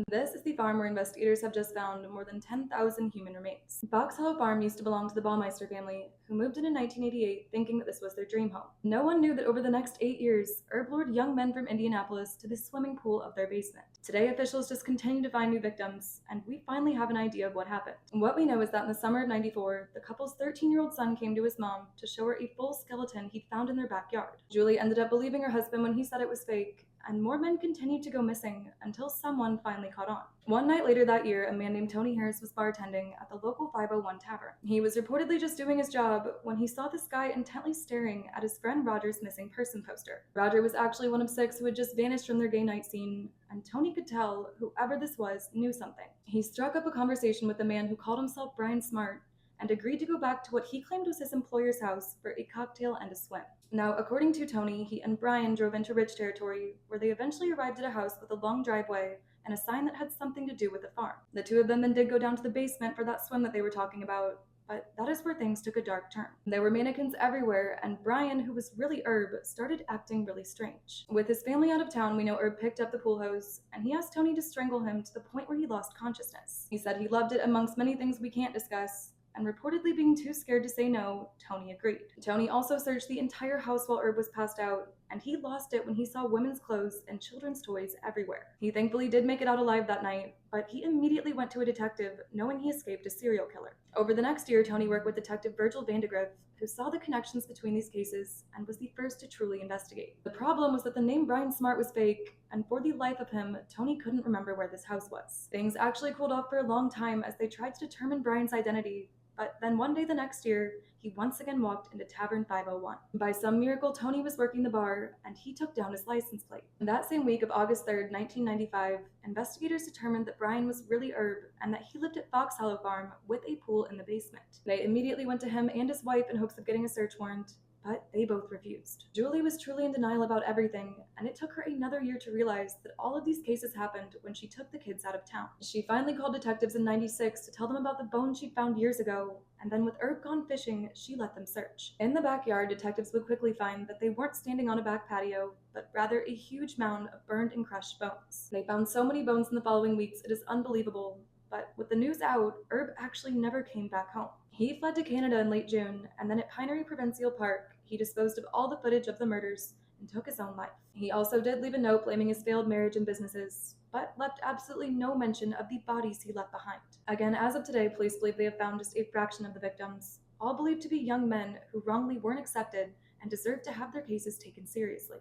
This is the farm where investigators have just found more than 10,000 human remains. Box Hollow Farm used to belong to the Baumeister family, who moved in 1988 thinking that this was their dream home. No one knew that over the next 8 years, Herb lured young men from Indianapolis to the swimming pool of their basement. Today, officials just continue to find new victims, and we finally have an idea of what happened. What we know is that in the summer of '94, the couple's 13-year-old son came to his mom to show her a full skeleton he'd found in their backyard. Julie ended up believing her husband when he said it was fake, and more men continued to go missing until someone finally caught on. One night later that year, a man named Tony Harris was bartending at the local 501 tavern. He was reportedly just doing his job when he saw this guy intently staring at his friend Roger's missing person poster. Roger was actually one of 6 who had just vanished from their gay night scene, and Tony could tell whoever this was knew something. He struck up a conversation with the man who called himself Brian Smart and agreed to go back to what he claimed was his employer's house for a cocktail and a swim. Now, according to Tony, he and Brian drove into rich territory, where they eventually arrived at a house with a long driveway and a sign that had something to do with the farm. The two of them then did go down to the basement for that swim that they were talking about, but that is where things took a dark turn. There were mannequins everywhere, and Brian, who was really Herb, started acting really strange. With his family out of town, we know Herb picked up the pool hose, and he asked Tony to strangle him to the point where he lost consciousness. He said he loved it amongst many things we can't discuss, and reportedly being too scared to say no, Tony agreed. Tony also searched the entire house while Herb was passed out, and he lost it when he saw women's clothes and children's toys everywhere. He thankfully did make it out alive that night, but he immediately went to a detective, knowing he escaped a serial killer. Over the next year, Tony worked with Detective Virgil Vandegrift, who saw the connections between these cases and was the first to truly investigate. The problem was that the name Brian Smart was fake, and for the life of him, Tony couldn't remember where this house was. Things actually cooled off for a long time as they tried to determine Brian's identity, but then one day the next year, he once again walked into Tavern 501. By some miracle, Tony was working the bar, and he took down his license plate. That same week of August 3rd, 1995, investigators determined that Brian was really Herb and that he lived at Fox Hollow Farm with a pool in the basement. They immediately went to him and his wife in hopes of getting a search warrant, but they both refused. Julie was truly in denial about everything, and it took her another year to realize that all of these cases happened when she took the kids out of town. She finally called detectives in '96 to tell them about the bone she'd found years ago, and then with Herb gone fishing, she let them search. In the backyard, detectives would quickly find that they weren't standing on a back patio, but rather a huge mound of burned and crushed bones. They found so many bones in the following weeks, it is unbelievable. But with the news out, Herb actually never came back home. He fled to Canada in late June, and then at Pinery Provincial Park, he disposed of all the footage of the murders and took his own life. He also did leave a note blaming his failed marriage and businesses, but left absolutely no mention of the bodies he left behind. Again, as of today, police believe they have found just a fraction of the victims, all believed to be young men who wrongly weren't accepted and deserve to have their cases taken seriously.